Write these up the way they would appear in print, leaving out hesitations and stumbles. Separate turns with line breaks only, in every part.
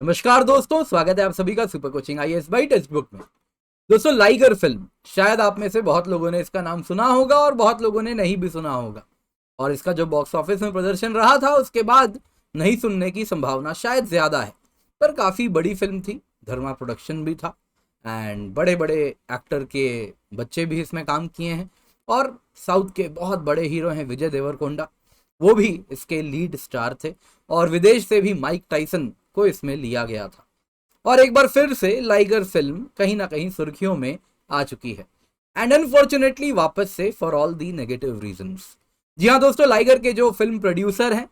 नमस्कार दोस्तों, स्वागत है आप सभी का super coaching IAS by text book में। दोस्तों, लाइगर फिल्म शायद आप में से बहुत लोगों ने इसका नाम सुना होगा और बहुत लोगों ने नहीं भी सुना होगा। और इसका जो बॉक्स ऑफिस में प्रदर्शन रहा था उसके बाद नहीं सुनने की संभावना शायद ज्यादा है, पर काफी बड़ी फिल्म थी। धर्मा प्रोडक्शन भी था एंड बड़े बड़े एक्टर के बच्चे भी इसमें काम किए हैं। और साउथ के बहुत बड़े हीरो हैं विजय देवरकोंडा, वो भी इसके लीड स्टार थे। और विदेश से भी माइक टाइसन को इसमें लिया गया था। और एक बार फिर से लाइगर फिल्म कहीं ना कहीं सुर्खियों में आ चुकी है, एंड अनफॉर्चुनेटली वापस से for all the negative reasons. जी हाँ दोस्तों, लाइगर के जो फिल्म प्रोड्यूसर हैं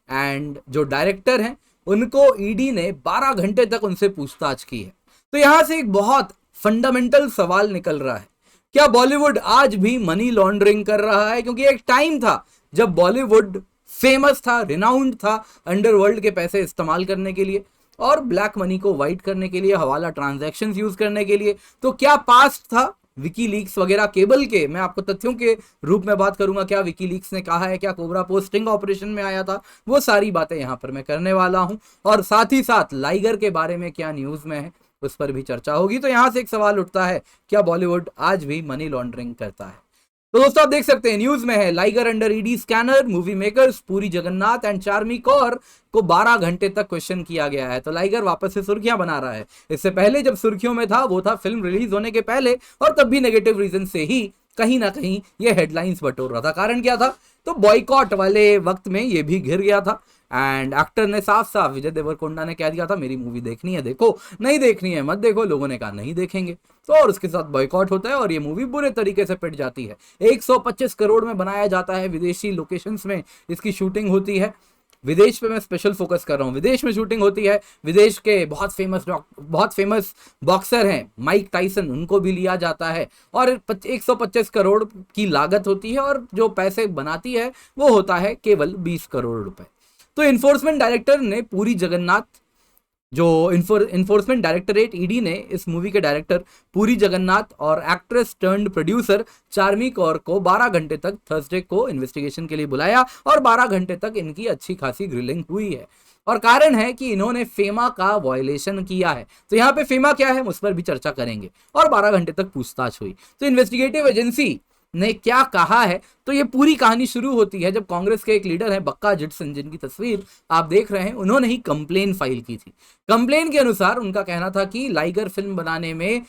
एंड जो डायरेक्टर हैं, उनको ईडी ने 12 घंटे तक उनसे पूछताछ की है। तो यहां से एक बहुत फंडामेंटल सवाल निकल रहा है, क्या बॉलीवुड आज भी मनी लॉन्ड्रिंग कर रहा है? क्योंकि एक टाइम था जब बॉलीवुड फेमस था, रिनाउंड था अंडरवर्ल्ड के पैसे इस्तेमाल करने के लिए और ब्लैक मनी को वाइट करने के लिए, हवाला ट्रांजैक्शंस यूज करने के लिए। तो क्या पास्ट था विकी लीक्स वगैरह केबल के? मैं आपको तथ्यों के रूप में बात करूंगा, क्या विकी लीक्स ने कहा है, क्या कोबरा पोस्टिंग ऑपरेशन में आया था, वो सारी बातें यहां पर मैं करने वाला हूं। और साथ ही साथ लाइगर के बारे में क्या न्यूज में है उस पर भी चर्चा होगी। तो यहां से एक सवाल उठता है, क्या बॉलीवुड आज भी मनी लॉन्ड्रिंग करता है? तो दोस्तों आप देख सकते हैं न्यूज में है, liger under ED scanner, movie makers पूरी जगन्नाथ एंड चार्मी कौर को 12 घंटे तक क्वेश्चन किया गया है। तो लाइगर वापस से सुर्खियां बना रहा है। इससे पहले जब सुर्खियों में था वो था फिल्म रिलीज होने के पहले, और तब भी नेगेटिव रीजन से ही कहीं ना कहीं ये हेडलाइंस बटोर रहा था। कारण क्या था? तो बॉयकॉट वाले वक्त में ये भी घिर गया था एंड एक्टर ने साफ साफ, विजय देवरकोंडा ने कह दिया था मेरी मूवी देखनी है देखो, नहीं देखनी है मत देखो। लोगों ने कहा नहीं देखेंगे, तो और उसके साथ बॉयकॉट होता है और ये मूवी बुरे तरीके से पिट जाती है। 125 करोड़ में बनाया जाता है, विदेशी लोकेशंस में इसकी शूटिंग होती है। विदेश पे मैं स्पेशल फोकस कर रहा हूँ, विदेश में शूटिंग होती है। विदेश के बहुत फेमस बॉक्सर हैं माइक टाइसन, उनको भी लिया जाता है। और 125 करोड़ की लागत होती है और जो पैसे बनाती है वो होता है केवल 20 करोड़ रुपए। तो इन्फोर्समेंट डायरेक्टर ने पूरी जगन्नाथ, जो इन्फोर्समेंट डायरेक्टरेट ईडी ने इस मूवी के डायरेक्टर पूरी जगन्नाथ और actress turned producer Charmi Kaur को 12 घंटे तक थर्सडे को इन्वेस्टिगेशन के लिए बुलाया और 12 घंटे तक इनकी अच्छी खासी ग्रिलिंग हुई है। और कारण है कि इन्होंने फेमा का वायलेशन किया है। तो यहाँ पे फेमा क्या है उस पर भी चर्चा करेंगे। और 12 घंटे तक पूछताछ हुई। तो इन्वेस्टिगेटिव एजेंसी ने क्या कहा है? तो ये पूरी कहानी शुरू होती है जब कांग्रेस के एक लीडर है बक्का जिटसन, जिनकी तस्वीर आप देख रहे हैं, उन्होंने ही कंप्लेन फाइल की थी। कंप्लेन के अनुसार उनका कहना था कि लाइगर फिल्म बनाने में,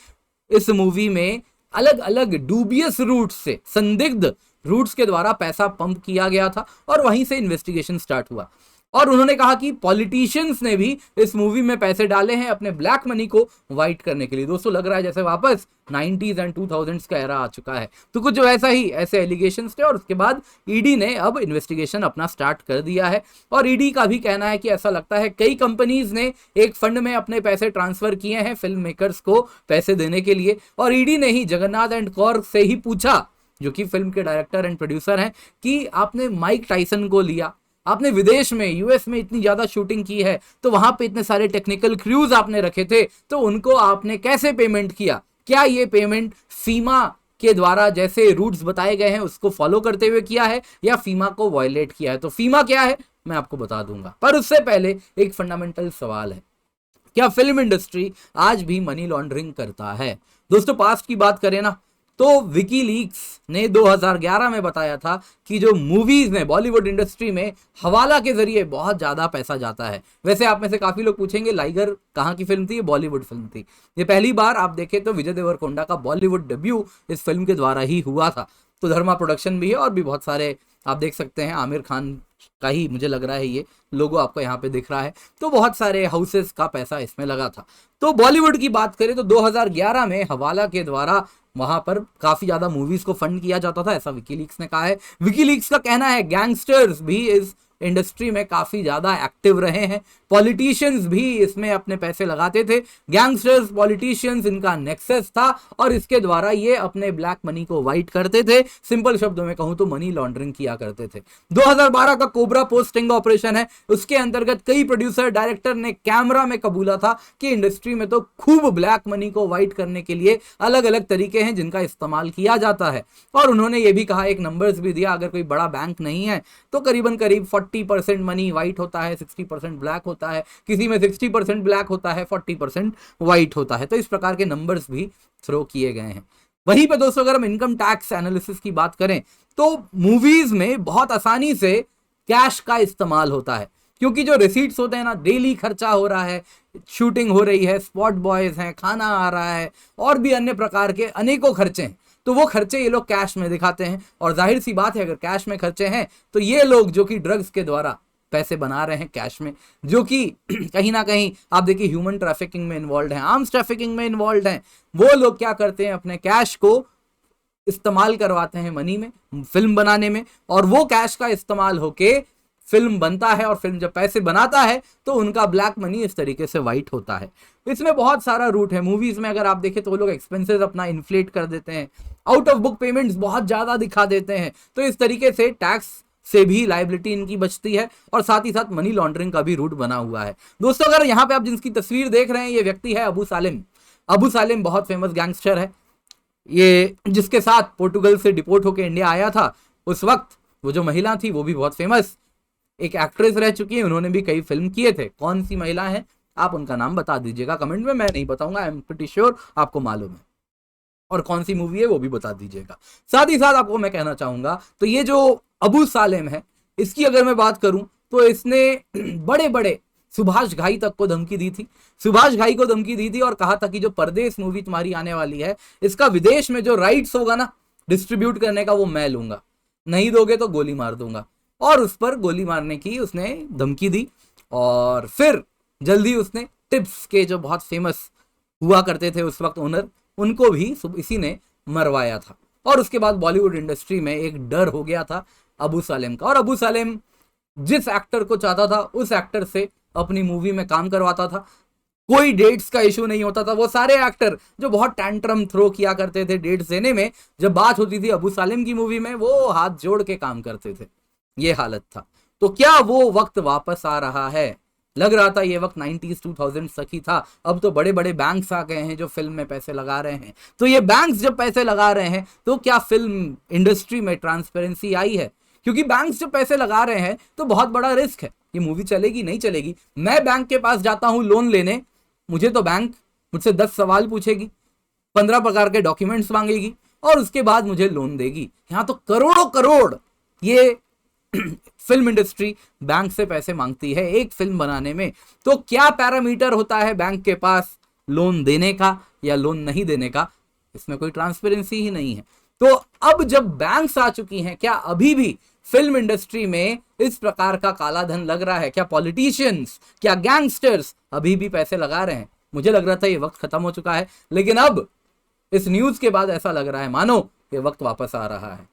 इस मूवी में अलग अलग डूबियस रूट्स से, संदिग्ध रूट्स के द्वारा पैसा पंप किया गया था और वहीं से इन्वेस्टिगेशन स्टार्ट हुआ। और उन्होंने कहा कि पॉलिटिशियंस ने भी इस मूवी में पैसे डाले हैं अपने ब्लैक मनी को वाइट करने के लिए। दोस्तों लग रहा है जैसे वापस 90s एंड 2000s का एरा आ चुका है। तो कुछ वैसा ही, ऐसे एलिगेशंस थे और उसके बाद ईडी ने अब इन्वेस्टिगेशन अपना स्टार्ट कर दिया है। और ईडी का भी कहना है कि ऐसा लगता है कई कंपनीज ने एक फंड में अपने पैसे ट्रांसफर किए हैं फिल्म मेकर्स को पैसे देने के लिए। और ईडी ने ही जगन्नाथ एंड कौर से ही पूछा, जो कि फिल्म के डायरेक्टर एंड प्रोड्यूसर हैं, कि आपने माइक टाइसन को लिया, आपने विदेश में यूएस में इतनी ज्यादा शूटिंग की है, तो वहां पे इतने सारे टेक्निकल क्रूज आपने रखे थे, तो उनको आपने कैसे पेमेंट किया? क्या ये पेमेंट फीमा के द्वारा जैसे रूट्स बताए गए हैं उसको फॉलो करते हुए किया है या फीमा को वायलेट किया है? तो फीमा क्या है मैं आपको बता दूंगा, पर उससे पहले एक फंडामेंटल सवाल है, क्या फिल्म इंडस्ट्री आज भी मनी लॉन्ड्रिंग करता है? दोस्तों पास्ट की बात करें ना, तो विकी लीक्स ने 2011 में बताया था कि जो मूवीज में, बॉलीवुड इंडस्ट्री में हवाला के जरिए बहुत ज्यादा पैसा जाता है। वैसे आप में से काफी लोग पूछेंगे लाइगर कहाँ की फिल्म थी? ये बॉलीवुड फिल्म थी। ये पहली बार आप देखें तो विजय देवरकोंडा का बॉलीवुड डेब्यू इस फिल्म के द्वारा ही हुआ था। तो धर्मा प्रोडक्शन भी है और भी बहुत सारे आप देख सकते हैं, आमिर खान का ही मुझे लग रहा है ये लोगो आपको यहाँ पे दिख रहा है। तो बहुत सारे हाउसेस का पैसा इसमें लगा था। तो बॉलीवुड की बात करें तो 2011 में हवाला के द्वारा वहां पर काफी ज्यादा मूवीज को फंड किया जाता था, ऐसा विकीलीक्स ने कहा है। विकीलीक्स का कहना है गैंगस्टर्स भी इस इंडस्ट्री में काफी ज्यादा एक्टिव रहे हैं, पॉलिटिशियंस भी इसमें अपने पैसे लगाते थे। गैंगस्टर्स, पॉलिटिशियंस, इनका नेक्सस था और इसके द्वारा ये अपने ब्लैक मनी को वाइट करते थे। सिंपल शब्दों में कहूं तो मनी लॉन्ड्रिंग किया करते थे। 2012 का कोबरा पोस्टिंग ऑपरेशन है, उसके अंतर्गत कई प्रोड्यूसर, डायरेक्टर ने कैमरा में कबूला था कि इंडस्ट्री में तो खूब ब्लैक मनी को वाइट करने के लिए अलग अलग तरीके हैं जिनका इस्तेमाल किया जाता है। और उन्होंने ये भी कहा, एक नंबर्स भी दिया, अगर कोई बड़ा बैंक नहीं है तो करीबन करीब 40% मनी वाइट होता है, 60% ब्लैक होता है, किसी में 60% ब्लैक होता है, 40% वाइट होता है। तो इस प्रकार के नंबर्स भी थ्रो किए गए हैं। वहीं पे दोस्तों अगर हम इनकम टैक्स एनालिसिस की बात करें तो मूवीज में बहुत आसानी से कैश का इस्तेमाल होता है, क्योंकि जो रिसीट्स होते हैं ना, डेली खर्चा हो रहा है, शूटिंग हो रही है, स्पॉट बॉयज हैं, खाना आ रहा है और भी अन्य प्रकार के अनेकों खर्चे हैं, तो वो खर्चे ये लोग कैश में दिखाते हैं। और जाहिर सी बात है अगर कैश में खर्चे हैं तो ये लोग जो कि ड्रग्स के द्वारा पैसे बना रहे हैं कैश में, जो कि कहीं ना कहीं आप देखिए ह्यूमन ट्रैफिकिंग में इन्वॉल्व हैं, आर्म्स ट्रैफिकिंग में इन्वॉल्व हैं, वो लोग क्या करते हैं अपने कैश को इस्तेमाल करवाते हैं मनी में, फिल्म बनाने में, और वो कैश का इस्तेमाल होके फिल्म बनता है और फिल्म जब पैसे बनाता है तो उनका ब्लैक मनी इस तरीके से वाइट होता है। इसमें बहुत सारा रूट है। मूवीज में अगर आप देखें तो वो लोग एक्सपेंसेस अपना इन्फ्लेट कर देते हैं, आउट ऑफ बुक पेमेंट्स बहुत ज्यादा दिखा देते हैं, तो इस तरीके से टैक्स से भी लायबिलिटी इनकी बचती है और साथ ही साथ मनी लॉन्ड्रिंग का भी रूट बना हुआ है। दोस्तों अगर यहाँ पे आप जिसकी तस्वीर देख रहे हैं ये व्यक्ति है अबू सालिम। अबू सालिम बहुत फेमस गैंगस्टर है, ये जिसके साथ पोर्टुगल से डिपोर्ट होकर इंडिया आया था। उस वक्त वो जो महिला थी वो भी बहुत फेमस एक एक्ट्रेस रह चुकी है, उन्होंने भी कई फिल्म किए थे। कौन सी महिला है आप उनका नाम बता दीजिएगा कमेंट में, मैं नहीं बताऊंगा, आई एम प्रीटी श्योर आपको मालूम है, और कौन सी मूवी है वो भी बता दीजिएगा। साथ ही साथ आपको मैं कहना चाहूंगा तो ये जो अबू सालिम है इसकी अगर मैं बात करूं तो इसने बड़े बड़े सुभाष घाई तक को धमकी दी थी, सुभाष घाई को धमकी दी थी और कहा था कि जो परदेश मूवी तुम्हारी आने वाली है इसका विदेश में जो राइट्स होगा ना डिस्ट्रीब्यूट करने का वो मैं लूंगा, नहीं दोगे तो गोली मार दूंगा। और उस पर गोली मारने की उसने धमकी दी और फिर जल्दी उसने टिप्स के जो बहुत फेमस हुआ करते थे उस वक्त ओनर, उनको भी इसी ने मरवाया था। और उसके बाद बॉलीवुड इंडस्ट्री में एक डर हो गया था अबू सालिम का, और अबू सालिम जिस एक्टर को चाहता था उस एक्टर से अपनी मूवी में काम करवाता था, कोई डेट्स का इशू नहीं होता था। वो सारे एक्टर जो बहुत टैंट्रम थ्रो किया करते थे डेट्स देने में, जब बात होती थी अबू सालिम की मूवी में वो हाथ जोड़ के काम करते थे, ये हालत था। तो क्या वो वक्त वापस आ रहा है? लग रहा था ये वक्त 90s 2000 तक ही था, अब तो बड़े बड़े बैंक्स आ गए हैं जो फिल्म में पैसे लगा रहे हैं। तो ये बैंक्स जब पैसे लगा रहे हैं तो क्या फिल्म इंडस्ट्री में ट्रांसपेरेंसी आई है? क्योंकि बैंक्स जब पैसे लगा रहे हैं तो बहुत बड़ा रिस्क है, ये मूवी चलेगी नहीं चलेगी। मैं बैंक के पास जाता हूं लोन लेने, मुझे तो बैंक मुझसे 10 सवाल पूछेगी, 15 प्रकार के डॉक्यूमेंट्स मांगेगी और उसके बाद मुझे लोन देगी। यहां तो करोड़ों करोड़ ये फिल्म इंडस्ट्री बैंक से पैसे मांगती है एक फिल्म बनाने में। तो क्या पैरामीटर होता है बैंक के पास लोन देने का या लोन नहीं देने का? इसमें कोई ट्रांसपेरेंसी ही नहीं है। तो अब जब बैंक्स आ चुकी हैं, क्या अभी भी फिल्म इंडस्ट्री में इस प्रकार का काला धन लग रहा है? क्या पॉलिटिशियंस, क्या गैंगस्टर्स अभी भी पैसे लगा रहे हैं? मुझे लग रहा था ये वक्त खत्म हो चुका है, लेकिन अब इस न्यूज के बाद ऐसा लग रहा है मानो ये वक्त वापस आ रहा है।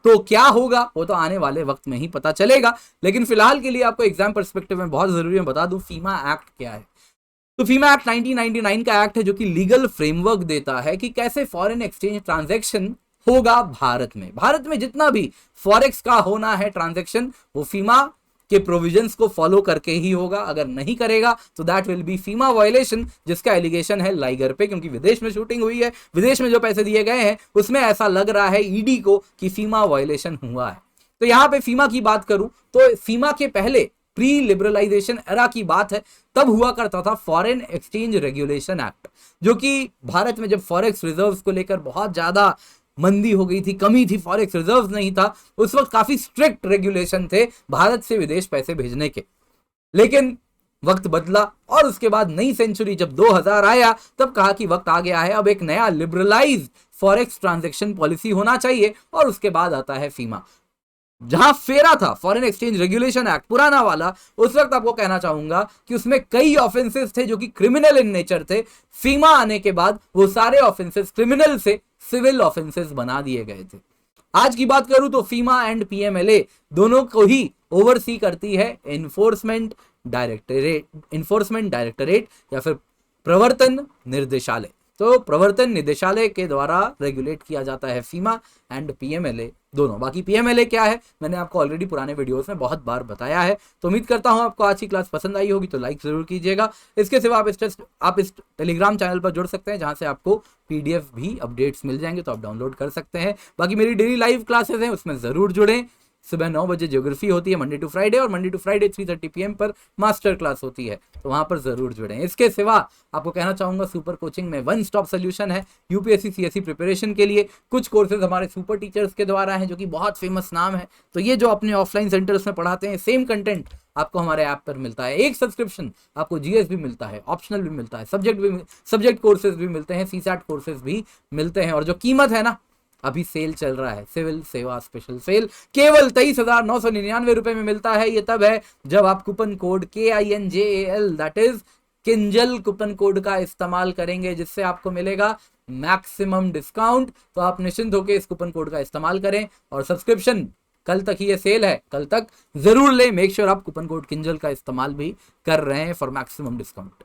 तो क्या होगा वो तो आने वाले वक्त में ही पता चलेगा, लेकिन फिलहाल के लिए आपको एग्जाम पर्सपेक्टिव में बहुत जरूरी है बता दूं फीमा एक्ट क्या है। तो फीमा एक्ट 1999 का एक्ट है जो कि लीगल फ्रेमवर्क देता है कि कैसे फॉरेन एक्सचेंज ट्रांजैक्शन होगा भारत में। भारत में जितना भी फॉरेक्स का होना है ट्रांजैक्शन वो फीमा के प्रोविजंस को फॉलो करके ही होगा, अगर नहीं करेगा तो दैट विल बी फीमा वायलेशन, जिसका एलिगेशन है लाइगर पे, क्योंकि विदेश में शूटिंग हुई है, विदेश में जो पैसे दिए गए हैं उसमें ऐसा लग रहा है ईडी को कि फीमा वायलेशन हुआ है। तो यहां पे फीमा की बात करूं तो फीमा के पहले प्री लिबरलाइजेशन एरा की बात है, तब हुआ करता था फॉरेन एक्सचेंज रेगुलेशन एक्ट, जो कि भारत में जब फॉरेक्स रिजर्व्स को लेकर बहुत ज्यादा मंदी हो गई थी, कमी थी, फॉरेक्स रिजर्व्स नहीं था, उस वक्त काफी स्ट्रिक्ट रेगुलेशन थे भारत से विदेश पैसे भेजने के। लेकिन वक्त बदला और उसके बाद नई सेंचुरी जब 2000 आया तब कहा कि वक्त आ गया है, अब एक नया लिबरलाइज फॉरेक्स ट्रांजैक्शन पॉलिसी होना चाहिए, और उसके बाद आता है फीमा। जहां फेरा था फॉरेन एक्सचेंज रेगुलेशन एक्ट पुराना वाला, उस वक्त आपको कहना चाहूंगा कि उसमें कई ऑफेंसेस थे जो कि क्रिमिनल इन नेचर थे। फीमा आने के बाद वो सारे ऑफेंसेस क्रिमिनल से सिविल ऑफेंसेस बना दिए गए थे। आज की बात करूं तो फीमा एंड पीएमएलए दोनों को ही ओवरसी करती है एनफोर्समेंट डायरेक्टरेट या फिर प्रवर्तन निर्देशालय। तो प्रवर्तन निदेशालय के द्वारा रेगुलेट किया जाता है फीमा एंड पीएमएलए दोनों। बाकी पीएमएलए क्या है मैंने आपको ऑलरेडी पुराने वीडियोस में बहुत बार बताया है। तो उम्मीद करता हूं आपको आज की क्लास पसंद आई होगी, तो लाइक जरूर कीजिएगा। इसके सिवा आप इस टेलीग्राम चैनल पर जुड़ सकते हैं जहां से आपको पीडीएफ भी अपडेट्स मिल जाएंगे, तो आप डाउनलोड कर सकते हैं। बाकी मेरी डेली लाइव क्लासेस हैं उसमें जरूर जुड़ें। सुबह 9 बजे ज्योग्राफी होती है मंडे टू फ्राइडे, और मंडे टू फ्राइडे 3:30 PM पर मास्टर क्लास होती है, तो वहां पर जरूर जुड़ें। इसके सिवा आपको कहना चाहूंगा सुपर कोचिंग में वन स्टॉप सोल्यूशन है यूपीएससी सीएससी प्रिपरेशन के लिए। कुछ कोर्सेज हमारे सुपर टीचर्स के द्वारा हैं जो कि बहुत फेमस नाम है, तो ये जो अपने ऑफलाइन सेंटर्स में पढ़ाते हैं सेम कंटेंट आपको हमारे ऐप पर मिलता है। एक सब्सक्रिप्शन आपको जीएस भी मिलता है, ऑप्शनल भी मिलता है, सब्जेक्ट कोर्सेज भी मिलते हैं, सीसैट कोर्सेज भी मिलते हैं। और जो कीमत है ना, अभी सेल चल रहा है, सिविल सेवा स्पेशल सेल, केवल 23,999 रुपए में मिलता है। ये तब है जब आप coupon code KINJAL that is Kinjal coupon code का इस्तेमाल करेंगे, जिससे आपको मिलेगा मैक्सिमम डिस्काउंट। तो आप निश्चिंत होकर इस कूपन कोड का इस्तेमाल करें, और सब्सक्रिप्शन कल तक ही ये सेल है, कल तक जरूर लें। मेक श्योर आप कूपन कोड किंजल का इस्तेमाल भी कर रहे हैं फॉर मैक्सिमम डिस्काउंट।